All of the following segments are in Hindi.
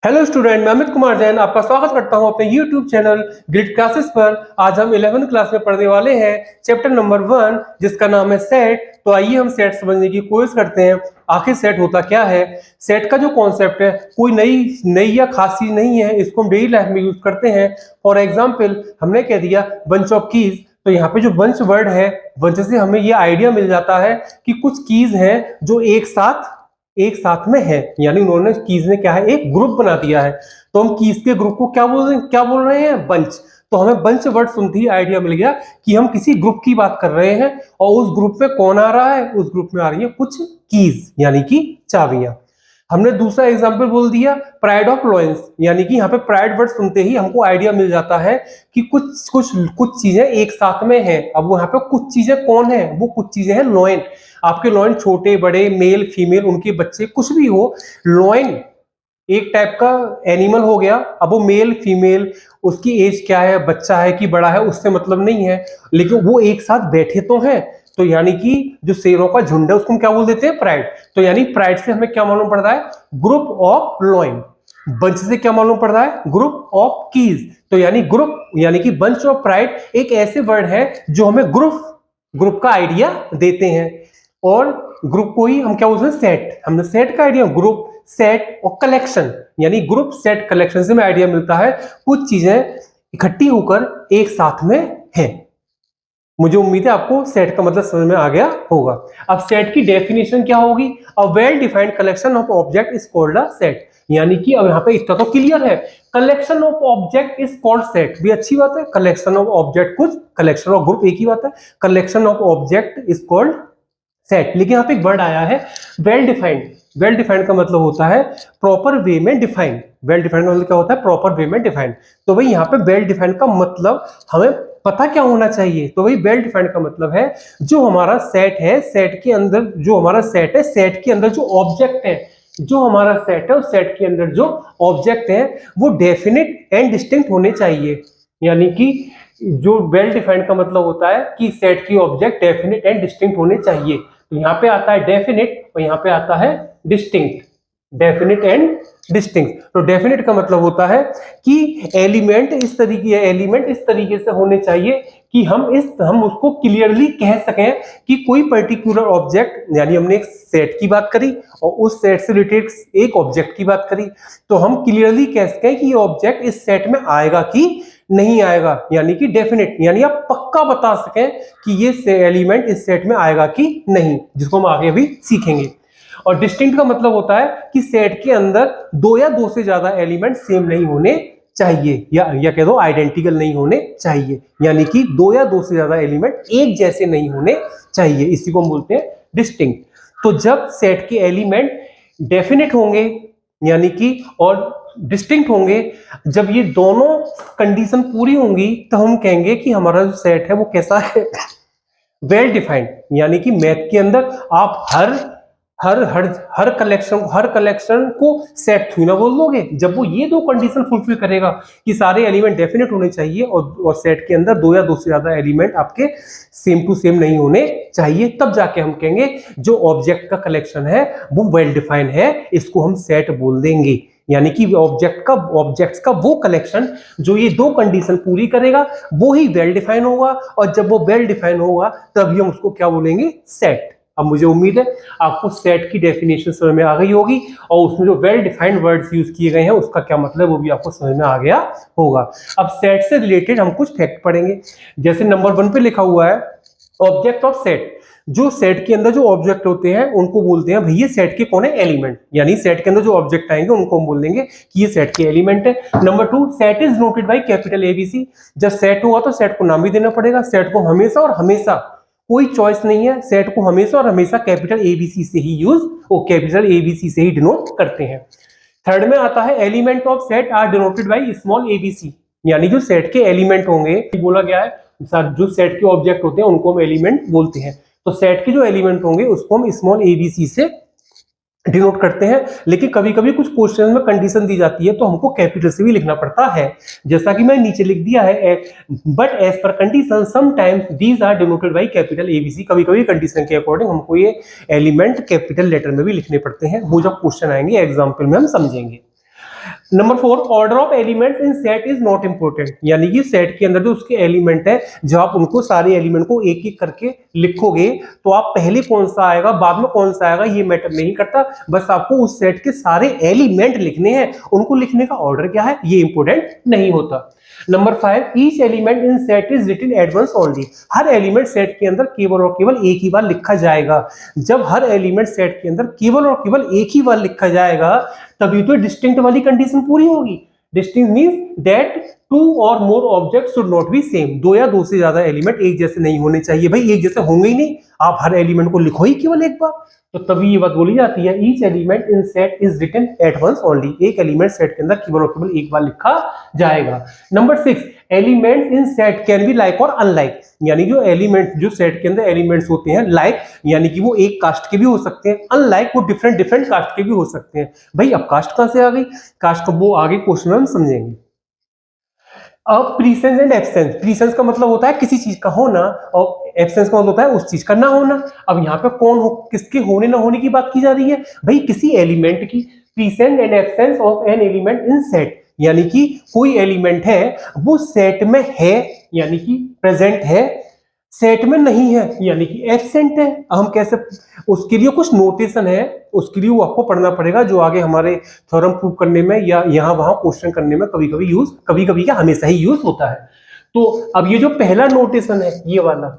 हेलो स्टूडेंट, मैं अमित कुमार जैन आपका स्वागत करता हूं अपने यूट्यूब चैनल ग्रिड क्लासेस पर। आज हम 11वीं क्लास में पढ़ने वाले हैं चैप्टर नंबर 1 जिसका नाम है सेट। तो आइए हम सेट समझने की कोशिश करते हैं। आखिर सेट होता क्या है। सेट का जो कॉन्सेप्ट है कोई नई या खास चीज नहीं है, इसको हम डेली लाइफ में यूज करते हैं। फॉर एग्जाम्पल हमने कह दिया बंच ऑफ कीज, तो यहाँ पे जो बंच वर्ड है, बंच से हमें ये आइडिया मिल जाता है कि कुछ कीज हैं जो एक साथ में है, यानी उन्होंने कीज ने क्या है, एक ग्रुप बना दिया है। तो हम कीज के ग्रुप को क्या बोल रहे हैं, बंच। तो हमें बंच वर्ड सुनते ही आइडिया मिल गया कि हम किसी ग्रुप की बात कर रहे हैं और उस ग्रुप में कौन आ रहा है, उस ग्रुप में आ रही है कुछ कीज यानी कि चाबियां। हमने दूसरा एग्जांपल बोल दिया प्राइड ऑफ लॉयंस, यानी कि यहाँ पे प्राइड वर्ड सुनते ही हमको आइडिया मिल जाता है कि कुछ चीजें एक साथ में हैं। अब वो यहाँ पे कुछ चीजें कौन है, वो कुछ चीजें हैं लॉयन। आपके लॉयन छोटे बड़े, मेल फीमेल, उनके बच्चे कुछ भी हो, लॉयन एक टाइप का एनिमल हो गया। अब वो मेल फीमेल, उसकी एज क्या है, बच्चा है कि बड़ा है, उससे मतलब नहीं है, लेकिन वो एक साथ बैठे तो हैं। तो यानी कि जो शेरों का झुंड है उसको हम क्या बोल देते हैं, प्राइड। तो यानी प्राइड से हमें क्या मालूम पड़ता है, ग्रुप ऑफ लॉयन। बंच से क्या मालूम पड़ता है, ग्रुप ऑफ कीज। तो यानी ग्रुप यानी कि बंच ऑफ प्राइड एक ऐसे वर्ड है जो हमें ग्रुप का आइडिया देते हैं। और ग्रुप को ही हम क्या बोलते हैं, सेट। हमने सेट का आइडिया, ग्रुप सेट और कलेक्शन, यानी ग्रुप सेट कलेक्शन से हमें आइडिया मिलता है कुछ चीजें इकट्ठी होकर एक साथ में है। मुझे उम्मीद है आपको सेट का मतलब समझ में आ गया होगा। अब सेट की डेफिनेशन क्या होगी, a well defined collection of object is called a set. यानी कि अब यहाँ पे इतना तो क्लियर है, collection of object is called set, भी अच्छी बात है। कलेक्शन ऑफ ऑब्जेक्ट कुछ, कलेक्शन ऑफ ग्रुप एक ही बात है। Collection of object is called set. लेकिन यहाँ पे एक वर्ड आया है वेल डिफाइंड। वेल डिफाइंड का मतलब होता है प्रॉपर वे में डिफाइंड। वेल डिफाइंड का मतलब क्या होता है, प्रॉपर वे में डिफाइंड। तो भाई यहाँ पे वेल डिफाइंड का मतलब हमें पता क्या होना चाहिए। तो भाई वेल डिफाइंड का मतलब है जो हमारा सेट है, सेट के अंदर जो हमारा सेट है, सेट के अंदर जो ऑब्जेक्ट है, जो हमारा सेट है उस सेट के अंदर जो ऑब्जेक्ट है वो डेफिनेट एंड डिस्टिंक्ट होने चाहिए। यानी कि जो वेल डिफाइंड का मतलब होता है कि सेट की ऑब्जेक्ट डेफिनेट एंड डिस्टिंक्ट होने चाहिए। तो यहाँ पे आता है डेफिनेट और यहाँ पे आता है डिस्टिंक्ट। Definite and distinct. तो डेफिनेट का मतलब होता है कि एलिमेंट इस तरीके से होने चाहिए कि हम उसको क्लियरली कह सकें कि कोई पर्टिकुलर ऑब्जेक्ट, यानी हमने एक सेट की बात करी और उस सेट से रिलेटेड एक ऑब्जेक्ट की बात करी, तो हम क्लियरली कह सकें कि ये ऑब्जेक्ट इस सेट में आएगा कि नहीं आएगा। यानी कि डेफिनेट, यानी आप पक्का बता सकें कि ये एलिमेंट इस सेट में आएगा कि नहीं, जिसको हम आगे भी सीखेंगे। और डिस्टिंक्ट का मतलब होता है कि सेट के अंदर दो या दो से ज्यादा एलिमेंट सेम नहीं होने चाहिए, या कह दो आइडेंटिकल नहीं होने चाहिए। यानी कि दो या दो से ज्यादा एलिमेंट एक जैसे नहीं होने चाहिए, इसी को हम बोलते हैं डिस्टिंक्ट। तो जब सेट के एलिमेंट डेफिनेट होंगे यानी कि और डिस्टिंक्ट होंगे, जब ये दोनों कंडीशन पूरी होंगी तो हम कहेंगे कि हमारा जो सेट है वो कैसा है, वेल डिफाइंड। यानी कि मैथ के अंदर आप हर कलेक्शन को सेट थ्रू ना बोल दोगे, जब वो ये दो कंडीशन फुलफिल करेगा कि सारे एलिमेंट डेफिनेट होने चाहिए और सेट के अंदर दो या दो से ज्यादा एलिमेंट आपके सेम टू सेम नहीं होने चाहिए, तब जाके हम कहेंगे जो ऑब्जेक्ट का कलेक्शन है वो वेल डिफाइंड है, इसको हम सेट बोल देंगे। यानी कि ऑब्जेक्ट्स का वो कलेक्शन जो ये दो कंडीशन पूरी करेगा वो ही वेल डिफाइन होगा, और जब वो वेल डिफाइन होगा तभी हम उसको क्या बोलेंगे, सेट। अब मुझे उम्मीद है आपको सेट की डेफिनेशन समझ में आ गई होगी और उसमें जो वेल डिफाइंड वर्ड्स यूज किए गए हैं उसका क्या मतलब वो भी आपको समझ में आ गया होगा। अब सेट से रिलेटेड हम कुछ फैक्ट पढ़ेंगे। जैसे नंबर 1 पे लिखा हुआ है ऑब्जेक्ट ऑफ सेट। जो सेट के अंदर जो ऑब्जेक्ट होते हैं उनको बोलते हैं भैया सेट के कौन है, एलिमेंट। यानी सेट के अंदर जो ऑब्जेक्ट आएंगे उनको हम बोल देंगे कि ये सेट के एलिमेंट है। Number 2, set is noted bye capital ABC। जब सेट हुआ तो सेट को नाम भी देना पड़ेगा। सेट को हमेशा और हमेशा, कोई चॉइस नहीं है, सेट को हमेशा और हमेशा कैपिटल ABC से ही कैपिटल ABC से ही डिनोट करते हैं। थर्ड में आता है element of set are denoted by small ABC। यानी जो सेट के एलिमेंट होंगे, बोला गया है जो सेट के ऑब्जेक्ट होते हैं उनको हम एलिमेंट बोलते हैं। तो सेट के जो एलिमेंट होंगे उसको हम स्मॉल ABC से डिनोट करते हैं। लेकिन कभी कभी कुछ क्वेश्चन में कंडीशन दी जाती है तो हमको कैपिटल से भी लिखना पड़ता है, जैसा कि मैं नीचे लिख दिया है, बट एज पर condition sometimes these are denoted by capital ABC। कभी कभी कंडीशन के अकॉर्डिंग हमको ये एलिमेंट कैपिटल लेटर में भी लिखने पड़ते हैं, वो जब क्वेश्चन आएंगे एग्जाम्पल में हम समझेंगे। Number 4, order of elements in set is not important, यानी कि सेट के अंदर जो उसके एलिमेंट है, जब आप उनको सारे एलिमेंट को एक एक करके लिखोगे तो आप पहले कौन सा आएगा बाद में कौन सा आएगा ये मैटर नहीं करता, बस आपको उस सेट के सारे एलिमेंट लिखने हैं, उनको लिखने का ऑर्डर क्या है ये इंपॉर्टेंट नहीं होता। Number 5, each element in set is written at once only, हर एलिमेंट सेट के अंदर केवल और केवल एक ही बार लिखा जाएगा। जब हर एलिमेंट सेट के अंदर केवल और केवल एक ही बार लिखा जाएगा तभी तो डिस्टिंक्ट वाली कंडीशन पूरी होगी। डिस्टिंक्ट मींस दैट टू और more object should not be same, दो या दो से ज्यादा एलिमेंट एक जैसे नहीं होने चाहिए। भाई एक जैसे होंगे ही नहीं, आप हर एलिमेंट को लिखो ही केवल एक बार, तो तभी ये बात बोली जाती है each element in set is written at once only, एक एलिमेंट सेट के अंदर केवल और केवल एक बार लिखा जाएगा। Number 6, element in set can be like और अनलाइक, यानी जो एलिमेंट जो सेट के अंदर एलिमेंट्स होते हैं लाइक यानी कि वो एक कास्ट के भी हो सकते हैं, अनलाइक वो डिफरेंट डिफरेंट कास्ट के भी हो सकते हैं। भाई अब कास्ट कहां से आ गई, कास्ट वो आगे क्वेश्चन में हम समझेंगे। अब प्रीसेंस एंड एब्सेंस, प्रीसेंस का मतलब होता है किसी चीज का होना और एब्सेंस का मतलब होता है उस चीज का ना होना। अब यहाँ पे कौन हो किसके होने ना होने की बात की जा रही है, भाई किसी एलिमेंट की। Presence and absence of an element in set, यानी कि कोई एलिमेंट है वो सेट में है यानी कि प्रेजेंट है, सेट में नहीं है यानी कि एब्सेंट है। हम कैसे, उसके लिए कुछ नोटेशन है, उसके लिए वो आपको पढ़ना पड़ेगा जो आगे हमारे थ्योरम प्रूव करने में या यहाँ वहां क्वेश्चन करने में कभी कभी यूज, कभी कभी क्या हमेशा ही यूज होता है। तो अब ये जो पहला नोटेशन है ये वाला,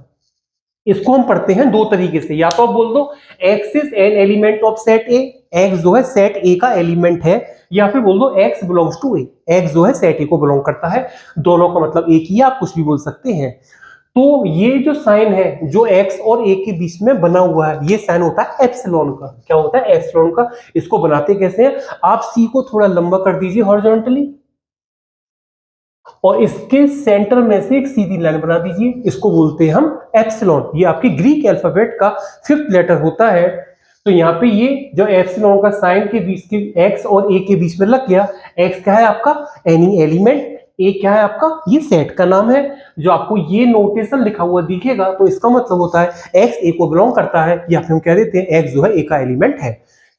इसको हम पढ़ते हैं दो तरीके से, या तो आप बोल दो x is an element of set A, x जो है सेट ए का एलिमेंट है, या फिर बोल दो x belongs to A, x जो है सेट ए को बिलोंग करता है। दोनों का मतलब एक ही, आप कुछ भी बोल सकते हैं। तो ये जो साइन है जो x और a के बीच में बना हुआ है ये साइन होता है एप्सिलॉन का। क्या होता है, एप्सिलॉन का। इसको बनाते कैसे हैं, आप c को थोड़ा लंबा कर दीजिए हॉरिजॉन्टली और इसके सेंटर में से एक सीधी लाइन बना दीजिए, इसको बोलते हैं हम एप्सिलॉन। ये आपके ग्रीक अल्फाबेट का 5th लेटर होता है। तो यहाँ पे ये जो एप्सिलॉन का साइन के बीच के x और a के बीच में लग गया, x क्या है आपका एनी एलिमेंट, ए क्या है आपका ये सेट का नाम है। जो आपको ये नोटेशन लिखा हुआ दिखेगा तो इसका मतलब होता है एक्स ए को बिलोंग करता है, या फिर हम कह देते हैं एक्स जो है ए का एलिमेंट है।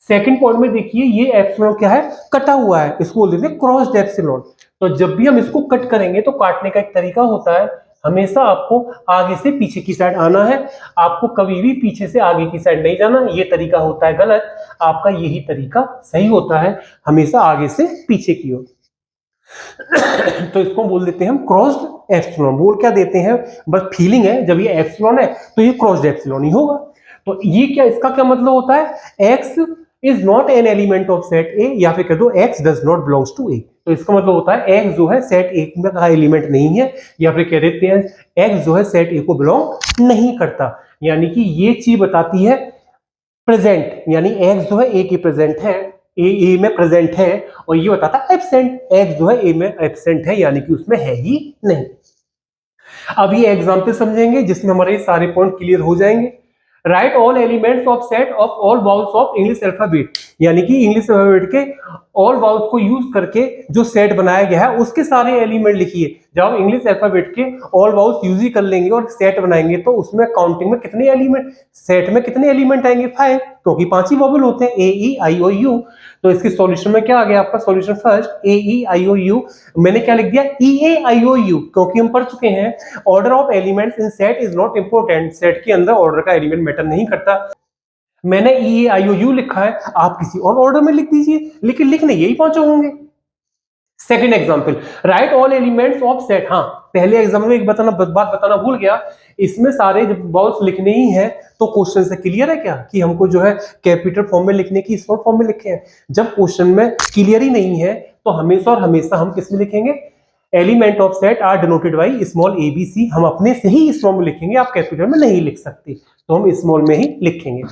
सेकंड पॉइंट में देखिए ये एप्सिलॉन क्या है, कटा हुआ है, इसको बोल देते हैं क्रॉस्ड एप्सिलॉन। तो जब भी हम इसको कट करेंगे तो काटने का एक तरीका होता है, हमेशा आपको आगे से पीछे की साइड आना है, आपको कभी भी पीछे से आगे की साइड नहीं जाना। ये तरीका होता है गलत, आपका यही तरीका सही होता है, हमेशा आगे से पीछे की ओर। तो इसको बोल देते हैं हम क्रॉस्ड एप्सिलॉन। बोल क्या देते हैं, बस फीलिंग है, जब ये एप्सिलॉन है तो ये क्रॉस्ड एप्सिलॉन ही होगा। तो ये क्या, इसका क्या मतलब होता है, x is not an element of set A, या फिर कह दो x does not belongs to A. तो इसका मतलब होता है x जो है सेट ए का एलिमेंट नहीं है, या फिर कह देते हैं x जो है सेट ए को बिलोंग नहीं करता। यानी कि ये चीज बताती है प्रेजेंट, यानी x जो है ए की प्रेजेंट है, ए में प्रेजेंट है, और ये बताता है एब्सेंट, एक्स जो है ए में एब्सेंट है यानी कि उसमें है ही नहीं। अब ये एग्जांपल समझेंगे जिसमें हमारे सारे पॉइंट क्लियर हो जाएंगे। Right all elements of set of all vowels of English alphabet, यानी कि इंग्लिश अल्फाबेट के ऑल वाउल्स को यूज करके जो सेट बनाया गया है उसके सारे एलिमेंट लिखिए। जब हम इंग्लिश अल्फाबेट के ऑल वाउल्स यूज ही कर लेंगे और सेट बनाएंगे तो उसमें काउंटिंग में कितने एलिमेंट, सेट में कितने एलिमेंट आएंगे 5, क्योंकि 5 ही वॉवल होते हैं ए ई आई ओ यू। तो इसके सॉल्यूशन में क्या आ गया आपका solution, first A E I O U, मैंने क्या लिख दिया ई ए आई ओ यू, क्योंकि हम पढ़ चुके हैं order of elements in set is not important, set के अंदर ऑर्डर का एलिमेंट मैटर नहीं करता। मैंने ई ए आई ओ यू लिखा है, आप किसी और ऑर्डर में लिख दीजिए, लेकिन लिखने यही पांचों होंगे। Second example, right all elements of set. हाँ, पहले एग्जाम्पल में एक बात बताना भूल गया, इसमें सारे जब बाउल्स लिखने ही हैं तो क्वेश्चन से क्लियर है क्या कि हमको जो है कैपिटल फॉर्म में लिखने की स्मॉल फॉर्म में लिखे हैं। जब क्वेश्चन में क्लियर ही नहीं है तो हमेशा और हमेशा हम किस में लिखेंगे, element of set are denoted by small a b c, हम अपने से ही स्मॉल में लिखेंगे, आप कैपिटल में नहीं लिख सकते, तो हम स्मॉल में ही लिखेंगे।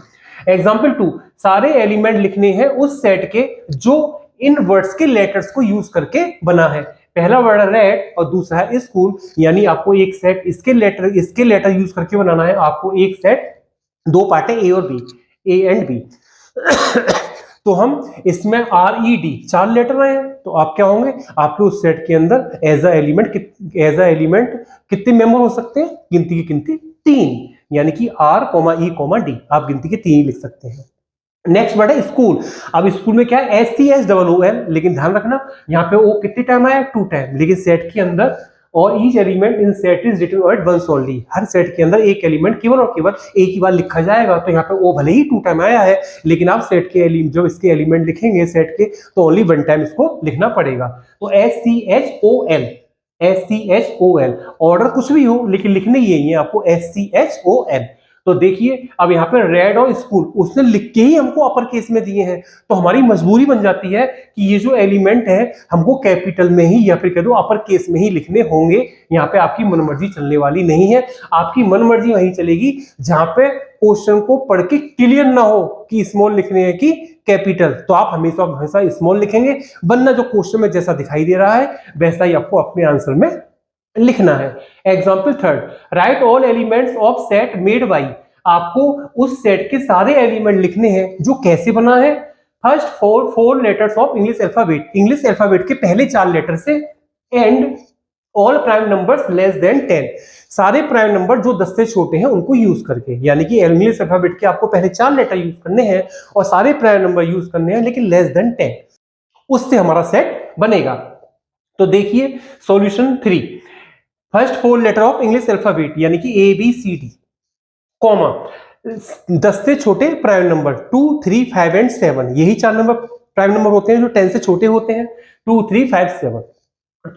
एग्जाम्पल 2, सारे एलिमेंट लिखने हैं उस सेट के जो इन वर्ड्स के लेटर्स को यूज करके बना है। पहला वर्ड है रेड और दूसरा है स्कूल, यानी आपको एक सेट इसके लेटर यूज करके बनाना है। आपको एक सेट, दो पार्ट है ए और बी, ए एंड बी। तो हम इसमें आर ई डी 4 लेटर आए हैं, तो आप क्या होंगे, आपके उस सेट के अंदर एज अ एलिमेंट कितने मेंबर हो सकते हैं, गिनती की गिनती 3, यानी कि r comma e comma d, आप गिनती के 3 ही लिख सकते हैं। नेक्स्ट वर्ड है स्कूल। अब स्कूल में क्या है, SCHOOL, लेकिन ध्यान रखना यहाँ पे ओ कितने टाइम आया, 2 टाइम, लेकिन सेट के अंदर और each element in set is written at once only, हर सेट के अंदर एक एलिमेंट केवल और केवल एक ही बार लिखा जाएगा। तो यहाँ पे ओ भले ही 2 टाइम आया है, लेकिन आप सेट के जब इसके एलिमेंट लिखेंगे सेट के, तो ओनली 1 टाइम इसको लिखना पड़ेगा। तो SCHOL, SCHOL, ऑर्डर कुछ भी हो लेकिन लिखने यही है आपको, SCHOL। तो देखिए अब यहाँ पे रेड और स्कूल उसने लिख के ही हमको अपर केस में दिए हैं, तो हमारी मजबूरी बन जाती है कि ये जो एलिमेंट है हमको कैपिटल में ही या फिर कह दो अपर केस में ही लिखने होंगे। यहाँ पे आपकी मनमर्जी चलने वाली नहीं है, आपकी मनमर्जी वहीं चलेगी जहां पे क्वेश्चन को पढ़ के क्लियर ना हो कि स्मॉल लिखने हैं कि कैपिटल, तो आप हमेशा हमेशा स्मॉल लिखेंगे, वरना जो क्वेश्चन में जैसा दिखाई दे रहा है वैसा ही आपको अपने आंसर में लिखना है। Example third, right all elements of set made by, आपको उस सेट के सारे एलिमेंट लिखने हैं जो कैसे बना है, first four letters of English alphabet, English alphabet के पहले 4 लेटर से, and all prime numbers less than 10, सारे प्राइम नंबर जो 10 से छोटे हैं उनको यूज करके, यानी कि इंग्लिश अल्फाबेट के आपको पहले 4 लेटर यूज करने हैं और सारे प्राइम नंबर यूज करने हैं लेकिन लेस देन 10, उससे हमारा सेट बनेगा। तो देखिए solution 3, first 4 letter of English alphabet यानी कि ABCD, कॉमा 10 से छोटे प्राइम नंबर 2, 3, 5 एंड 7, यही 4 नंबर प्राइम नंबर होते हैं जो 10 से छोटे होते हैं, 2, 3, 5, 7।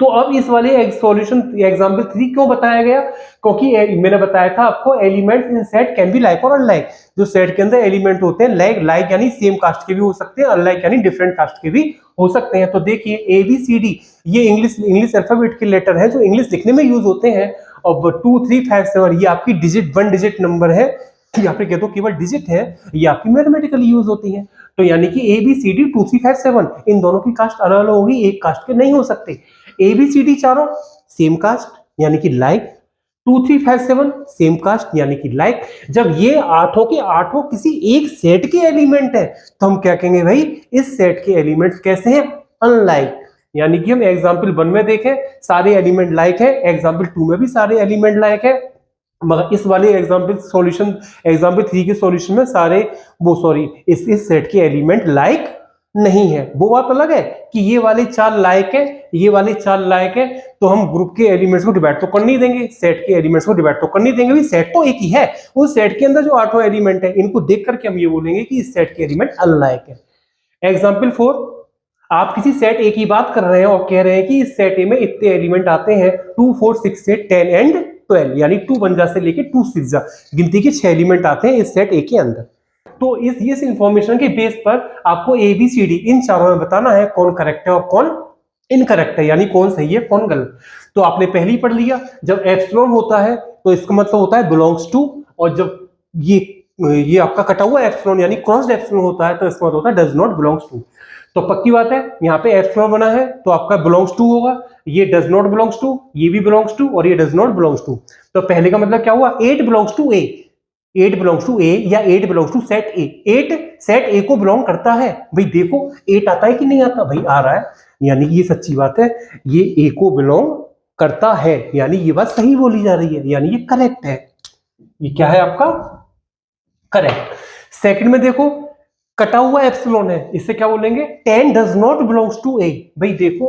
तो अब इस वाले सॉल्यूशन एग्जांपल 3 क्यों बताया गया, क्योंकि मैंने बताया था आपको elements in set can be like और अनलाइक, जो सेट के अंदर एलिमेंट होते हैं लाइक यानी सेम कास्ट के भी हो सकते हैं, अनलाइक यानी डिफरेंट कास्ट के भी हो सकते हैं। तो देखिए ABCD ये इंग्लिश अल्फाबेट के लेटर है जो इंग्लिश लिखने में यूज होते हैं, और 2, 3, 5, 7 ये आपकी डिजिट 1 डिजिट नंबर है या फिर कह दो केवल डिजिट है, ये आपकी मैथमेटिकली यूज होती है। तो यानी कि ABCD 2, 3, 5, 7 इन दोनों की कास्ट अलग अलग होगी, एक कास्ट के नहीं हो सकते। ABCD चारों सेम कास्ट यानी कि लाइक, 2, 3, 5, 7 सेम कास्ट यानी कि लाइक। जब ये 8 के 8 किसी एक सेट के एलिमेंट है तो हम क्या कहेंगे भाई इस सेट के एलिमेंट्स कैसे हैं, अनलाइक। यानी कि हम एग्जांपल 1 में देखें सारे एलिमेंट लाइक है, एग्जांपल 2 में भी सारे एलिमेंट लाइक है, मगर इस वाले एग्जांपल 3 के सॉल्यूशन में सारे इस सेट के एलिमेंट लाइक नहीं है। वो बात अलग है कि ये वाले 4 लाइक है, ये वाले 4 लाइक है, तो हम ग्रुप के एलिमेंट्स को डिवाइड तो कर नहीं देंगे, सेट के एलिमेंट्स को डिवाइड तो कर नहीं देंगे, सेट तो एक ही है, उस सेट के अंदर जो 8 एलिमेंट है इनको देख करके हम ये बोलेंगे कि इस सेट के एलिमेंट अनलाइक है। एग्जांपल 4, आप किसी सेट ए की बात कर रहे हैं और कह रहे हैं कि इस सेट ए में इतने एलिमेंट आते हैं 2, 4, 6, 8, 10 एंड 12, यानी 2 1 से लेके 2 6 गिनती के 6 एलिमेंट आते हैं इस सेट ए के अंदर। तो इस इंफॉर्मेशन के बेस पर आपको ABCD इन चारों में बताना है कौन करेक्ट है और कौन इनकरेक्ट है, यानी कौन सही है कौन गलत। तो आपने पहले ही पढ़ लिया, जब एप्सिलॉन होता है तो इसका मतलब होता है बिलोंग्स टू, और जब ये आपका कटा हुआ एप्सिलॉन यानी क्रॉस्ड एप्सिलॉन होता है तो इसका मतलब होता है डज नॉट बिलोंग्स टू। तो पक्की बात है यहाँ पे एप्सिलॉन बना है तो आपका बिलोंग्स टू होगा, ये डज नॉट बिलोंग्स टू, ये भी बिलोंग्स टू और ये डज नॉट बिलोंग्स टू। तो पहले का मतलब क्या हुआ, 8 belongs to A, 8 belongs to A या 8 belongs to set A, 8 set A को बिलोंग करता है। भाई देखो 8 आता है कि नहीं आता, भाई आ रहा है, यानी ये सच्ची बात है, ये ए को बिलोंग करता है, यानी ये बात सही बोली जा रही है, यानी ये करेक्ट है। ये क्या है आपका करेक्ट। सेकंड में देखो कटा हुआ एप्सिलॉन है, इससे क्या बोलेंगे 10 डज नॉट बिलोंग्स टू ए। भाई देखो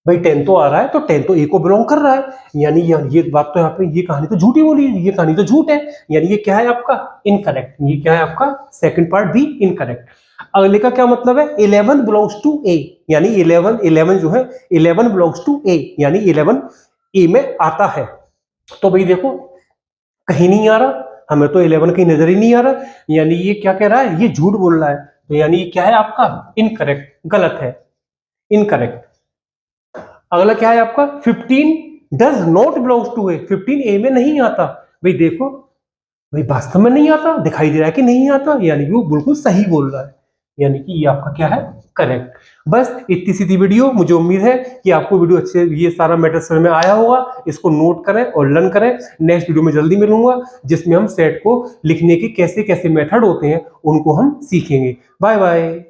भाई 10 तो आ रहा है तो 10 तो ए को बिलोंग कर रहा है, यानी ये बात तो यहाँ पे ये कहानी तो झूठी बोली है, ये कहानी तो झूठ है, यानी ये क्या है आपका इनकरेक्ट। ये क्या है आपका सेकंड पार्ट भी इनकरेक्ट। अगले का क्या मतलब है 11 बिलोंग्स टू ए, यानी 11 जो है 11 बिलोंग्स टू ए, यानी 11 ए में आता है। तो भाई देखो कहीं नहीं आ रहा, हमें तो 11 कहीं नजर ही नहीं आ रहा, यानी ये क्या कह रहा है, ये झूठ बोल रहा है, तो यानी ये क्या है आपका इनकरेक्ट, गलत है, इनकरेक्ट। अगला क्या है आपका 15 डज नॉट बिलोंग्स टू ए, 15 ए में नहीं आता। भाई देखो भाई वास्तव में नहीं आता, दिखाई दे रहा है कि नहीं आता, यानी वो बिल्कुल सही बोल रहा है, यानी कि ये आपका क्या है करेक्ट। बस इतनी सीधी वीडियो, मुझे उम्मीद है कि आपको वीडियो अच्छे ये सारा मैटर समझ में आया होगा, इसको नोट करें और लर्न करें। नेक्स्ट वीडियो में जल्दी मिलूंगा जिसमें हम सेट को लिखने के कैसे कैसे मेथड होते हैं उनको हम सीखेंगे। Bye bye.